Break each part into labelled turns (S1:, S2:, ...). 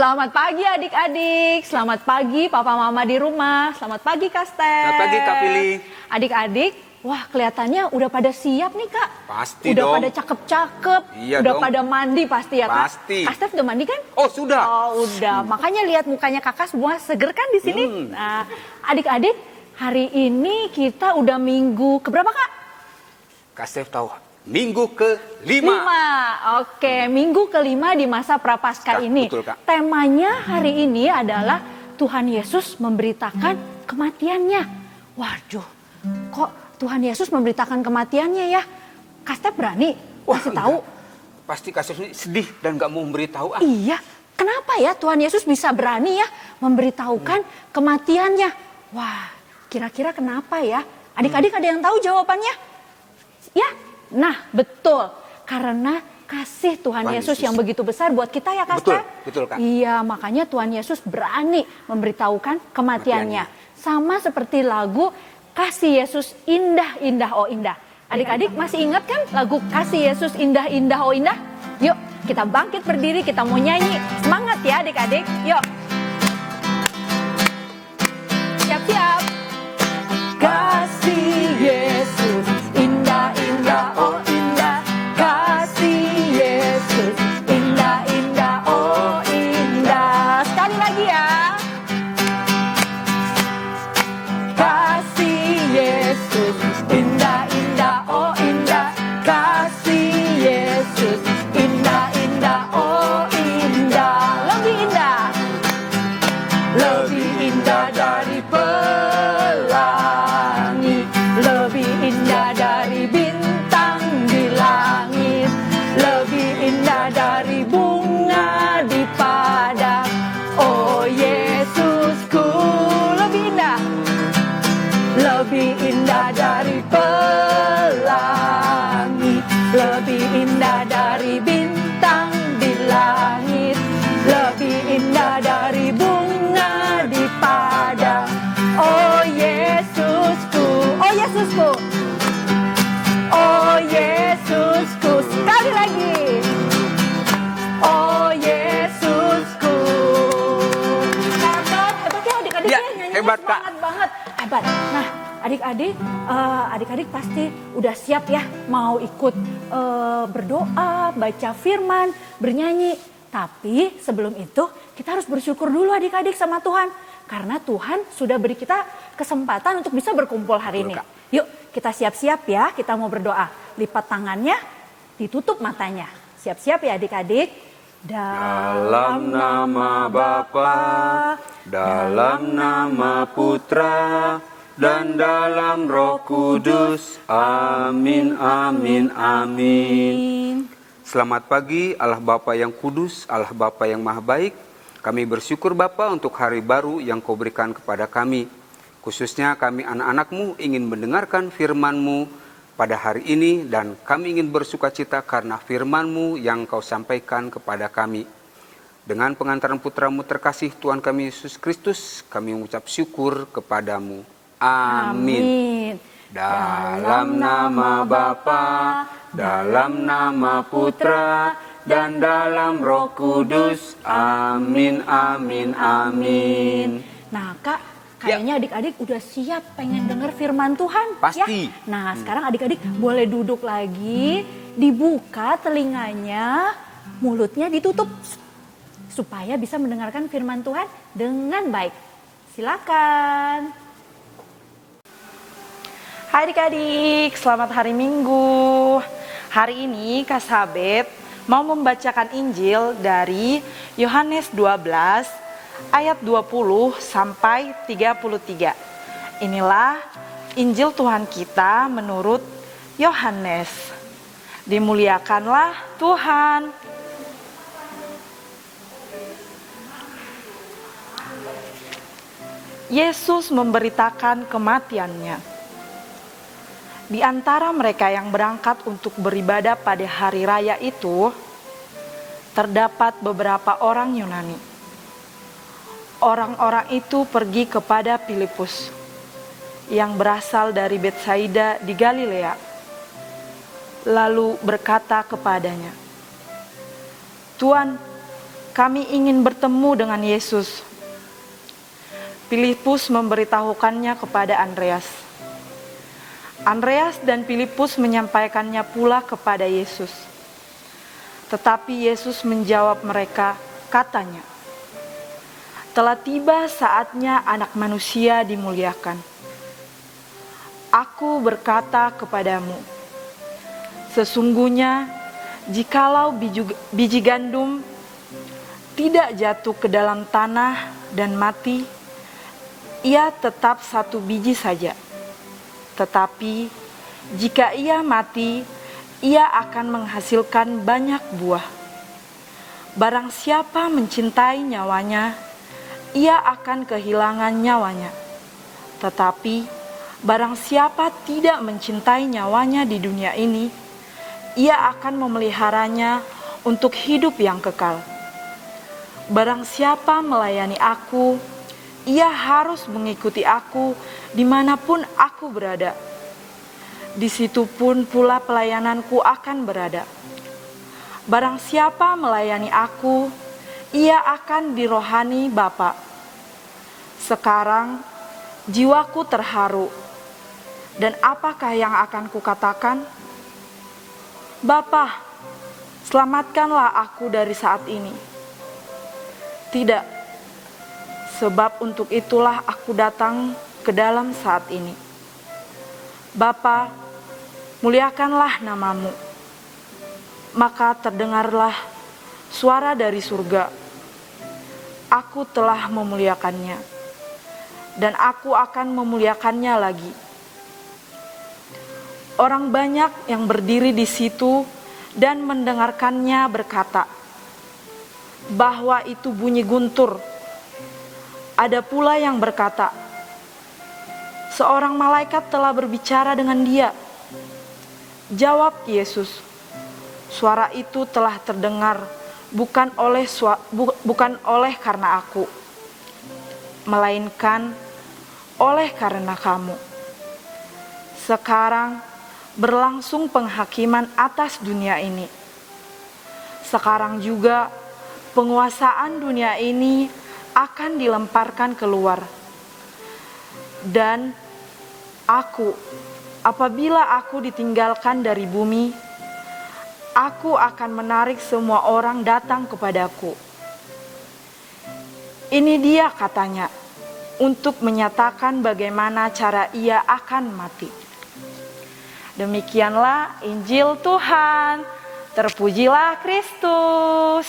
S1: Selamat pagi adik-adik, selamat pagi papa mama di rumah, selamat pagi Kak Stef.
S2: Selamat pagi Kak Pili.
S1: Adik-adik, wah kelihatannya udah pada siap nih Kak.
S2: Pasti
S1: udah
S2: dong.
S1: Pada cakep-cakep,
S2: Iya
S1: udah
S2: dong.
S1: pada mandi pasti ya Kak.
S2: Pasti.
S1: Kak Stef udah mandi kan?
S2: Oh sudah.
S1: Oh udah, makanya lihat mukanya kakak semua seger kan di sini. Nah adik-adik, hari ini kita udah minggu keberapa Kak?
S2: Kak Stef tahu, minggu ke-5.
S1: 5. Oke, minggu ke-5 di masa Prapaskah ini.
S2: Betul, Kak.
S1: Temanya hari ini adalah Tuhan Yesus memberitakan kematiannya. Waduh, kok Tuhan Yesus memberitakan kematiannya ya? Kak Stef berani kasih tahu?
S2: Pasti Kak Stef ini sedih dan gak mau memberitahu.
S1: Iya, kenapa ya Tuhan Yesus bisa berani ya memberitahukan kematiannya? Wah, kira-kira kenapa ya? Adik-adik ada yang tahu jawabannya? Ya, nah betul. Karena kasih Tuhan Yesus yang begitu besar buat kita ya Kak Stef?
S2: Betul Kak.
S1: Iya, makanya Tuhan Yesus berani memberitahukan kematiannya. Sama seperti lagu Kasih Yesus Indah Indah Oh Indah. Adik-adik masih ingat kan lagu Kasih Yesus Indah Indah Oh Indah? Yuk kita bangkit berdiri, kita mau nyanyi. Semangat ya adik-adik, yuk. Siap-siap. Kasih Yesus Indah Indah Oh Indah. Kasih Yesus Indah Indah Oh Indah. Sekali lagi ya. Kasih Yesus Indah Indah Oh Indah. Kasih Yesus Indah Indah Oh Indah. Lebih indah. Lebih indah dari pelangi, lebih indah dari bintang di langit, lebih indah dari bunga di padang. Oh Yesusku, lebih indah. Lebih indah dari pelangi, lebih indah dari bintang di langit, lebih indah dari bunga di padang. Oh Yesusku, oh Yesusku, oh Yesusku. Sekali lagi. Oh Yesusku. Hebat ya adik-adik
S2: Ya,
S1: nyanyinya
S2: hebat, Kak.
S1: semangat banget. Hebat. Nah, adik-adik pasti udah siap ya mau ikut berdoa, baca firman, bernyanyi. Tapi sebelum itu kita harus bersyukur dulu adik-adik sama Tuhan. Karena Tuhan sudah beri kita kesempatan untuk bisa berkumpul hari ini.
S2: Kak.
S1: Yuk kita siap-siap ya, kita mau berdoa. Lipat tangannya, ditutup matanya. Siap-siap ya adik-adik.
S2: Dalam nama Bapa, dalam nama Putra, dan dalam Roh Kudus. Amin, amin, amin. Selamat pagi Allah Bapa yang kudus, Allah Bapa yang maha baik. Kami bersyukur Bapa untuk hari baru yang Kau berikan kepada kami. Khususnya kami anak-anak-Mu ingin mendengarkan firman-Mu pada hari ini. Dan kami ingin bersuka cita karena firman-Mu yang Kau sampaikan kepada kami. Dengan pengantaran putra-Mu terkasih Tuhan kami Yesus Kristus, kami mengucap syukur kepada-Mu. Amin. Dalam nama Bapa, dalam nama Putra, dan dalam Roh Kudus. Amin, amin, amin.
S1: Nah Kak, kayaknya adik-adik udah siap pengen dengar firman Tuhan.
S2: Pasti.
S1: Ya? Nah sekarang adik-adik boleh duduk lagi, dibuka telinganya, mulutnya ditutup. Supaya bisa mendengarkan firman Tuhan dengan baik. Silakan.
S3: Hai adik-adik, selamat hari Minggu. Hari ini Kak Sabet mau membacakan Injil dari Yohanes 12 ayat 20 sampai 33. Inilah Injil Tuhan kita menurut Yohanes. Dimuliakanlah Tuhan. Yesus memberitakan kematiannya. Di antara mereka yang berangkat untuk beribadah pada hari raya itu, terdapat beberapa orang Yunani. Orang-orang itu pergi kepada Filipus, yang berasal dari Betsaida di Galilea, lalu berkata kepadanya, "Tuan, kami ingin bertemu dengan Yesus." Filipus memberitahukannya kepada Andreas. Andreas dan Filipus menyampaikannya pula kepada Yesus. Tetapi Yesus menjawab mereka, katanya, "Telah tiba saatnya Anak Manusia dimuliakan. Aku berkata kepadamu, sesungguhnya jikalau biji gandum tidak jatuh ke dalam tanah dan mati, ia tetap satu biji saja. Tetapi jika ia mati, ia akan menghasilkan banyak buah. Barang siapa mencintai nyawanya, ia akan kehilangan nyawanya. Tetapi barang siapa tidak mencintai nyawanya di dunia ini, ia akan memeliharanya untuk hidup yang kekal. Barang siapa melayani aku, ia harus mengikuti aku dimanapun aku berada. Di situ pun pula pelayananku akan berada. Barang siapa melayani aku, ia akan dirohani Bapa. Sekarang jiwaku terharu, dan apakah yang akan kukatakan? Bapa, selamatkanlah aku dari saat ini. Tidak, sebab untuk itulah aku datang ke dalam saat ini. Bapa, muliakanlah namamu." Maka terdengarlah suara dari surga, "Aku telah memuliakannya, dan aku akan memuliakannya lagi." Orang banyak yang berdiri di situ dan mendengarkannya berkata bahwa itu bunyi guntur. Ada pula yang berkata, "Seorang malaikat telah berbicara dengan dia." Jawab Yesus, "Suara itu telah terdengar bukan oleh karena aku, melainkan oleh karena kamu. Sekarang berlangsung penghakiman atas dunia ini. Sekarang juga penguasaan dunia ini akan dilemparkan keluar. Dan apabila aku ditinggalkan dari bumi, aku akan menarik semua orang datang kepadaku." Ini dia katanya, untuk menyatakan bagaimana cara ia akan mati. Demikianlah Injil Tuhan. Terpujilah Kristus.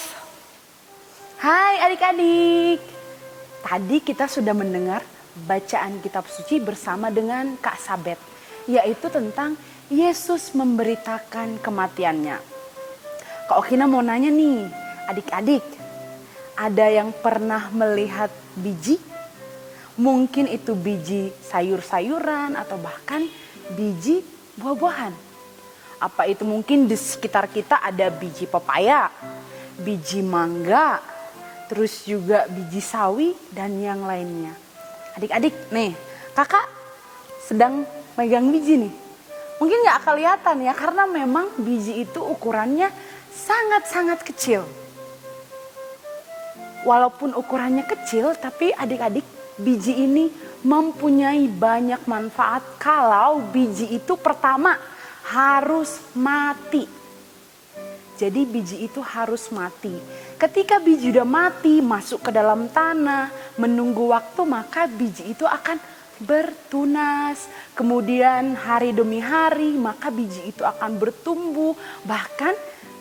S4: Hai adik-adik, tadi kita sudah mendengar bacaan kitab suci bersama dengan Kak Sabet, yaitu tentang Yesus memberitakan kematiannya. Kak Okina mau nanya nih, adik-adik, ada yang pernah melihat biji? Mungkin itu biji sayur-sayuran atau bahkan biji buah-buahan. Apa itu mungkin di sekitar kita ada biji pepaya, biji mangga, terus juga biji sawi dan yang lainnya. Adik-adik nih, kakak sedang megang biji nih. Mungkin gak kelihatan ya, karena memang biji itu ukurannya sangat-sangat kecil. Walaupun ukurannya kecil, tapi adik-adik, biji ini mempunyai banyak manfaat kalau biji itu pertama harus mati. Jadi biji itu harus mati. Ketika biji udah mati, masuk ke dalam tanah, menunggu waktu, maka biji itu akan bertunas. Kemudian hari demi hari, maka biji itu akan bertumbuh. Bahkan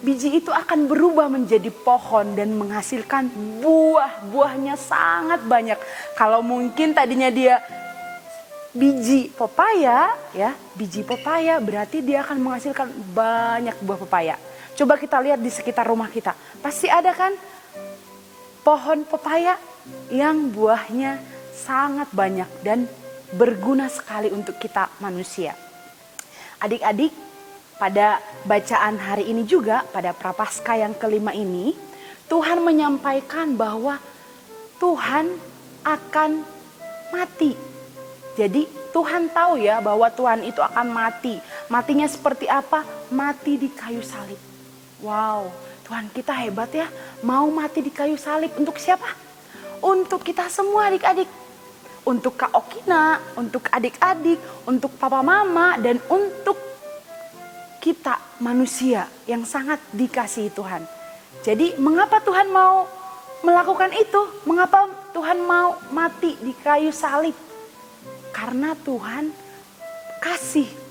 S4: biji itu akan berubah menjadi pohon dan menghasilkan buah-buahnya sangat banyak. Kalau mungkin tadinya dia biji pepaya, ya, biji pepaya berarti dia akan menghasilkan banyak buah pepaya. Coba kita lihat di sekitar rumah kita. Pasti ada kan pohon pepaya yang buahnya sangat banyak dan berguna sekali untuk kita manusia. Adik-adik, pada bacaan hari ini juga, pada Prapaskah yang kelima ini, Tuhan menyampaikan bahwa Tuhan akan mati. Jadi Tuhan tahu ya bahwa Tuhan itu akan mati. Matinya seperti apa? Mati di kayu salib. Wow, Tuhan kita hebat ya, mau mati di kayu salib untuk siapa? Untuk kita semua adik-adik. Untuk Kak Okina, untuk adik-adik, untuk papa mama, dan untuk kita manusia yang sangat dikasihi Tuhan. Jadi mengapa Tuhan mau melakukan itu? Mengapa Tuhan mau mati di kayu salib? Karena Tuhan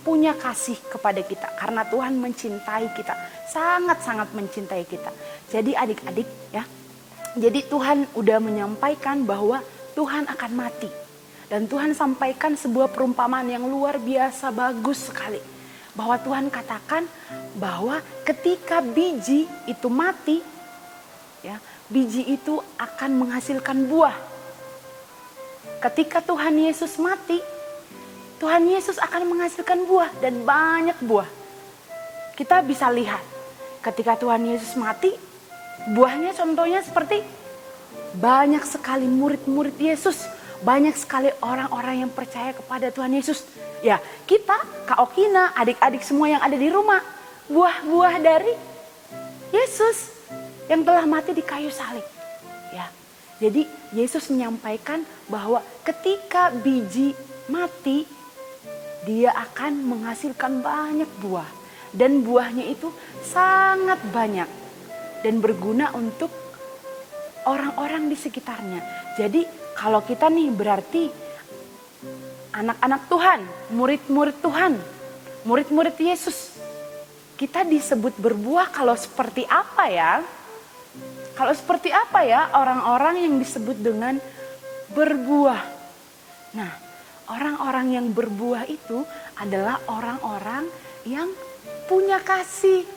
S4: punya kasih kepada kita. Karena Tuhan mencintai kita, sangat-sangat mencintai kita. Jadi adik-adik ya, jadi Tuhan udah menyampaikan bahwa Tuhan akan mati. Dan Tuhan sampaikan sebuah perumpamaan yang luar biasa bagus sekali. Bahwa Tuhan katakan bahwa ketika biji itu mati, ya, biji itu akan menghasilkan buah. Ketika Tuhan Yesus mati, Tuhan Yesus akan menghasilkan buah dan banyak buah. Kita bisa lihat ketika Tuhan Yesus mati, buahnya contohnya seperti banyak sekali murid-murid Yesus, banyak sekali orang-orang yang percaya kepada Tuhan Yesus. Ya, kita, Kak Okina, adik-adik semua yang ada di rumah, buah-buah dari Yesus yang telah mati di kayu salib. Ya. Jadi Yesus menyampaikan bahwa ketika biji mati, dia akan menghasilkan banyak buah. Dan buahnya itu sangat banyak. Dan berguna untuk orang-orang di sekitarnya. Jadi kalau kita nih berarti anak-anak Tuhan, murid-murid Tuhan, murid-murid Yesus. Kita disebut berbuah kalau seperti apa ya? Kalau seperti apa ya orang-orang yang disebut dengan berbuah? Nah, orang-orang yang berbuah itu adalah orang-orang yang punya kasih,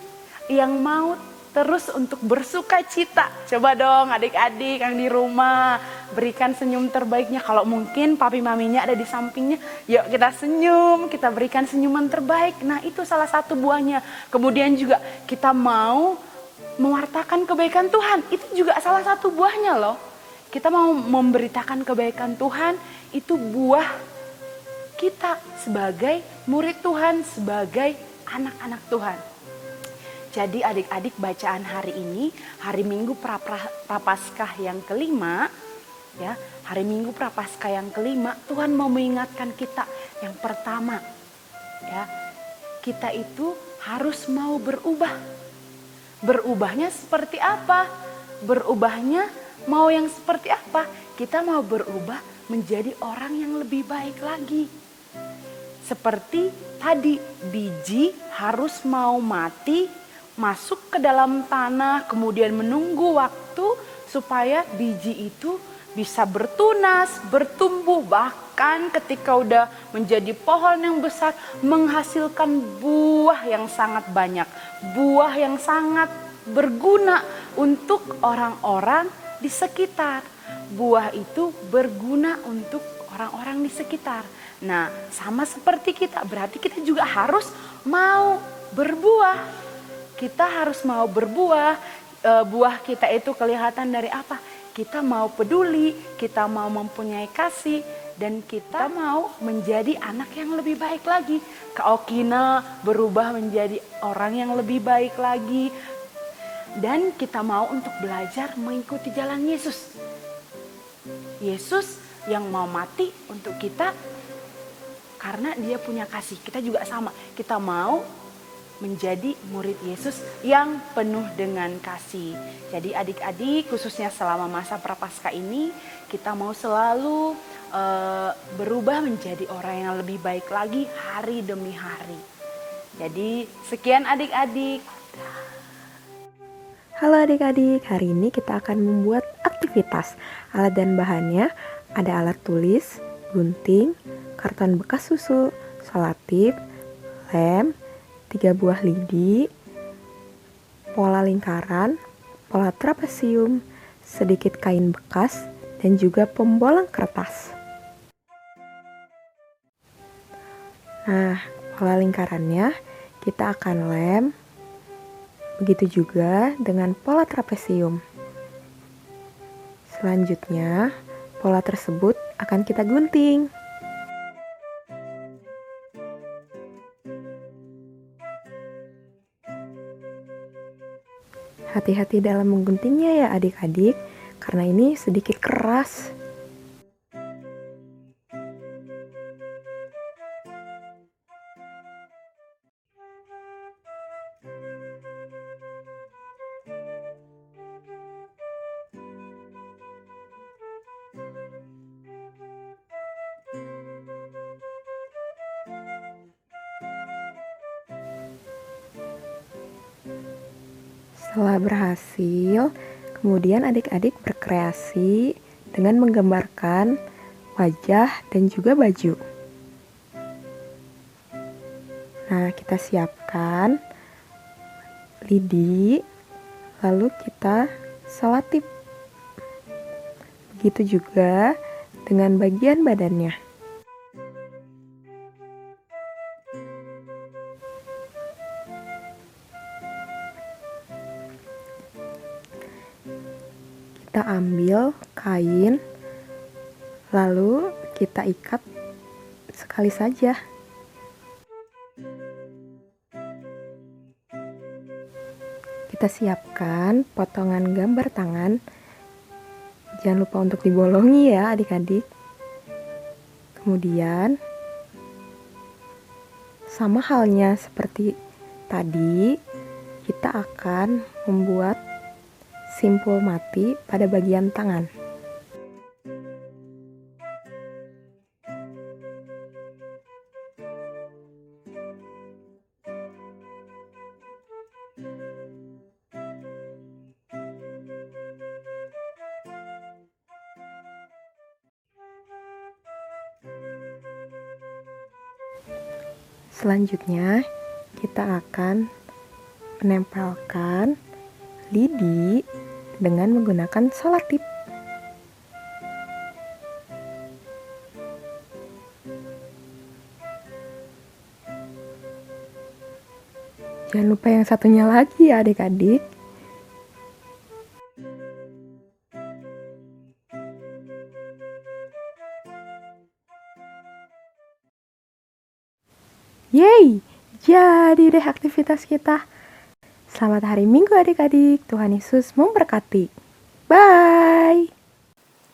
S4: yang mau terus untuk bersuka cita. Coba dong adik-adik yang di rumah, berikan senyum terbaiknya. Kalau mungkin papi maminya ada di sampingnya, yuk kita senyum, kita berikan senyuman terbaik. Nah itu salah satu buahnya. Kemudian juga kita mau mewartakan kebaikan Tuhan, itu juga salah satu buahnya loh. Kita mau memberitakan kebaikan Tuhan, itu buah kita sebagai murid Tuhan, sebagai anak-anak Tuhan. Jadi adik-adik bacaan hari ini, hari Minggu Prapaskah yang kelima, ya, hari Minggu Prapaskah yang kelima, Tuhan mau mengingatkan kita yang pertama, ya, kita itu harus mau berubah. Berubahnya seperti apa? Berubahnya mau yang seperti apa? Kita mau berubah menjadi orang yang lebih baik lagi. Seperti tadi, biji harus mau mati, masuk ke dalam tanah, kemudian menunggu waktu supaya biji itu bisa bertunas, bertumbuh, bahkan ketika udah menjadi pohon yang besar, menghasilkan buah yang sangat banyak, buah yang sangat berguna untuk orang-orang di sekitar. Buah itu berguna untuk orang-orang di sekitar. Nah, sama seperti kita, berarti kita juga harus mau berbuah. Kita harus mau berbuah. Buah kita itu kelihatan dari apa? Kita mau peduli, kita mau mempunyai kasih, dan kita mau menjadi anak yang lebih baik lagi. Kak Okina berubah menjadi orang yang lebih baik lagi. Dan kita mau untuk belajar mengikuti jalan Yesus. Yesus yang mau mati untuk kita karena dia punya kasih. Kita juga sama, kita mau menjadi murid Yesus yang penuh dengan kasih. Jadi adik-adik, khususnya selama masa Prapaskah ini, kita mau selalu berubah menjadi orang yang lebih baik lagi hari demi hari. Jadi sekian adik-adik.
S5: Halo adik-adik, hari ini kita akan membuat aktivitas. Alat dan bahannya ada alat tulis, gunting, karton bekas susu, selotip, lem, 3 buah lidi, pola lingkaran, pola trapesium, sedikit kain bekas, dan juga pembolang kertas. Nah, pola lingkarannya kita akan lem, begitu juga dengan pola trapesium. Selanjutnya, pola tersebut akan kita gunting. Hati-hati dalam mengguntingnya ya adik-adik, karena ini sedikit keras. Setelah berhasil, kemudian adik-adik berkreasi dengan menggambarkan wajah dan juga baju. Nah, kita siapkan lidi, lalu kita selotip. Begitu juga dengan bagian badannya. Kita ambil kain, lalu kita ikat sekali saja. Kita siapkan potongan gambar tangan. Jangan lupa untuk dibolongi ya adik-adik. Kemudian, sama halnya seperti tadi, kita akan membuat simpul mati pada bagian tangan. Selanjutnya, kita akan menempelkan lidi dengan menggunakan selotip. Jangan lupa yang satunya lagi ya adik-adik. Yeay, jadi deh aktivitas kita. Selamat hari Minggu adik-adik, Tuhan Yesus memberkati. Bye.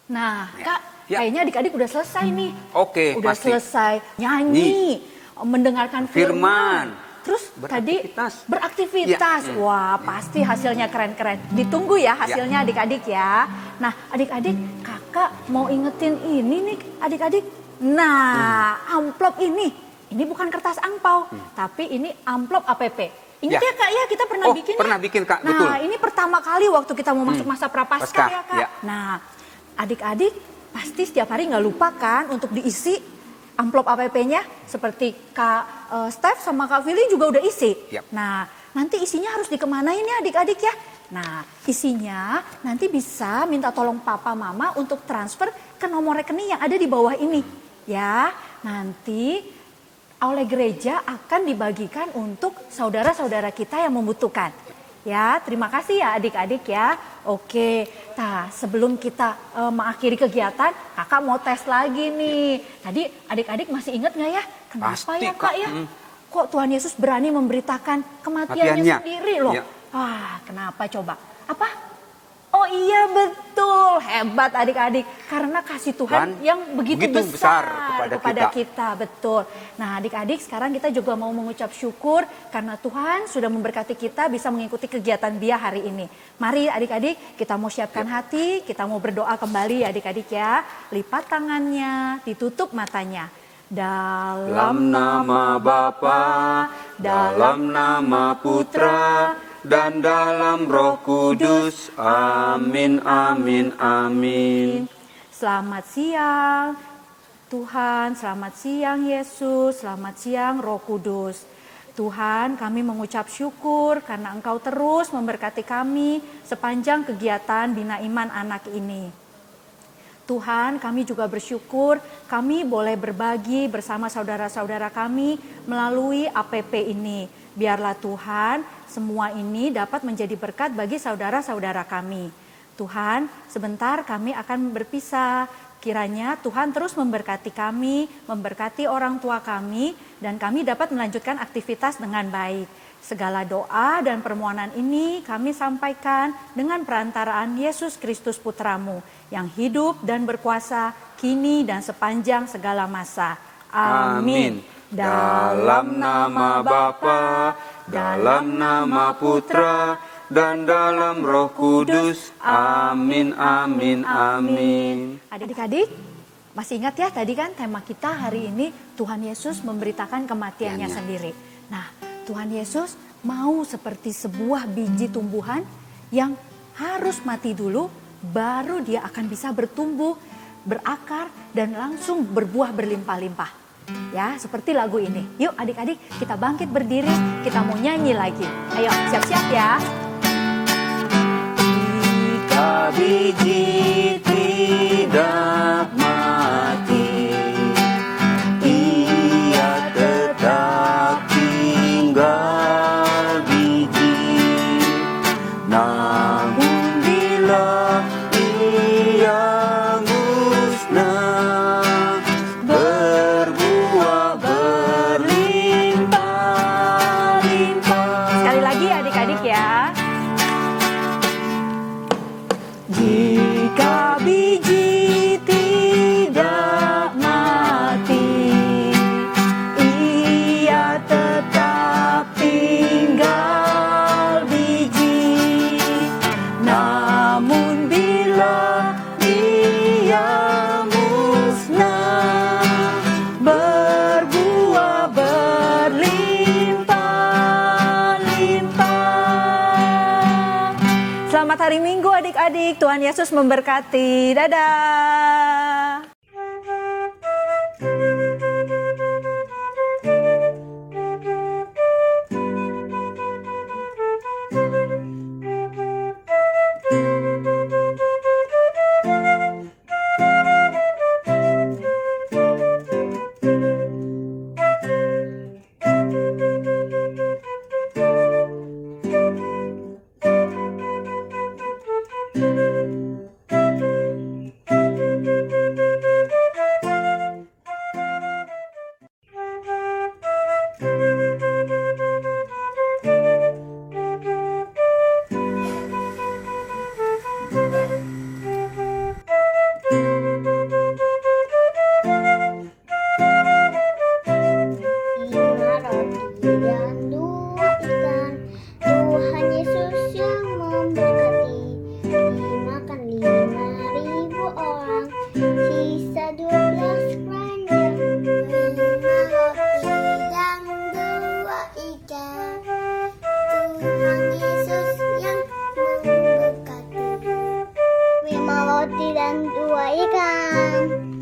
S1: Nah, Kak,
S2: Ya.
S1: kayaknya adik-adik udah selesai nih.
S2: Oke,
S1: Udah
S2: pasti.
S1: selesai nyanyi, mendengarkan firman. Terus
S2: Beraktivitas.
S1: tadi beraktivitas.
S2: Ya.
S1: Wah, pasti hasilnya keren-keren. Ditunggu ya hasilnya adik-adik ya. Nah, adik-adik, kakak mau ingetin ini nih adik-adik. Nah, amplop ini bukan kertas angpau, tapi ini amplop APP. Ingat ya Kak ya, kita pernah bikin ya?
S2: Pernah bikin Kak,
S1: Nah,
S2: betul.
S1: ini pertama kali waktu kita mau masuk masa prapaskah
S2: Paskah,
S1: ya Kak.
S2: ya.
S1: Nah, adik-adik pasti setiap hari nggak lupa kan untuk diisi amplop APP-nya. Seperti Kak Steph sama Kak Vili juga udah isi.
S2: Yap.
S1: Nah, nanti isinya harus dikemanain ya adik-adik ya. Nah, isinya nanti bisa minta tolong papa mama untuk transfer ke nomor rekening yang ada di bawah ini. Ya, nanti oleh gereja akan dibagikan untuk saudara-saudara kita yang membutuhkan. Ya, terima kasih ya adik-adik ya. Oke, nah sebelum kita mengakhiri kegiatan, kakak mau tes lagi nih. Tadi adik-adik masih ingat nggak ya? Kenapa
S2: Pasti,
S1: ya
S2: Kak.
S1: Kak ya? Kok Tuhan Yesus berani memberitakan kematiannya
S2: Kematiannya.
S1: sendiri loh?
S2: Ya.
S1: Wah, kenapa coba? Apa? Oh iya betul, hebat adik-adik. Karena kasih Tuhan
S2: Dan
S1: yang begitu
S2: begitu
S1: besar
S2: besar
S1: kepada kita. Betul. Nah adik-adik sekarang kita juga mau mengucap syukur karena Tuhan sudah memberkati kita bisa mengikuti kegiatan BIA hari ini. Mari adik-adik kita mau siapkan hati, kita mau berdoa kembali ya adik-adik ya. Lipat tangannya, ditutup matanya.
S2: Dalam nama Bapa, dalam nama Putra, dan dalam Roh Kudus. Amin, amin, amin.
S1: Selamat siang Tuhan, selamat siang Yesus, selamat siang Roh Kudus. Tuhan, kami mengucap syukur karena Engkau terus memberkati kami sepanjang kegiatan Bina Iman Anak ini. Tuhan, kami juga bersyukur kami boleh berbagi bersama saudara-saudara kami melalui APP ini. Biarlah Tuhan, semua ini dapat menjadi berkat bagi saudara-saudara kami. Tuhan, sebentar kami akan berpisah. Kiranya Tuhan terus memberkati kami, memberkati orang tua kami, dan kami dapat melanjutkan aktivitas dengan baik. Segala doa dan permohonan ini kami sampaikan dengan perantaraan Yesus Kristus Putramu, yang hidup dan berkuasa kini dan sepanjang segala masa. Amin.
S2: Dalam nama Bapa, dalam nama Putra, dan dalam Roh Kudus. Amin, amin, amin.
S1: Adik-adik, masih ingat ya tadi kan tema kita hari ini Tuhan Yesus memberitakan kematiannya sendiri. Nah, Tuhan Yesus mau seperti sebuah biji tumbuhan yang harus mati dulu, baru dia akan bisa bertumbuh, berakar, dan langsung berbuah berlimpah-limpah. Ya, seperti lagu ini. Yuk adik-adik, kita bangkit berdiri, kita mau nyanyi lagi. Ayo, siap-siap ya.
S2: Jika biji tidak mati, ia tetap tinggal biji. Namun bila ia musnah, berbuah berlimpah-limpah.
S1: Sekali lagi adik-adik ya.
S2: Jika biji tidak mati, ia tetap tinggal biji. Namun bila ia musnah, berbuah berlimpah-limpah.
S1: Selamat hari Minggu adik-adik, Tuhan Yesus memberkati. Dadah.
S6: Roti dan 2 ikan.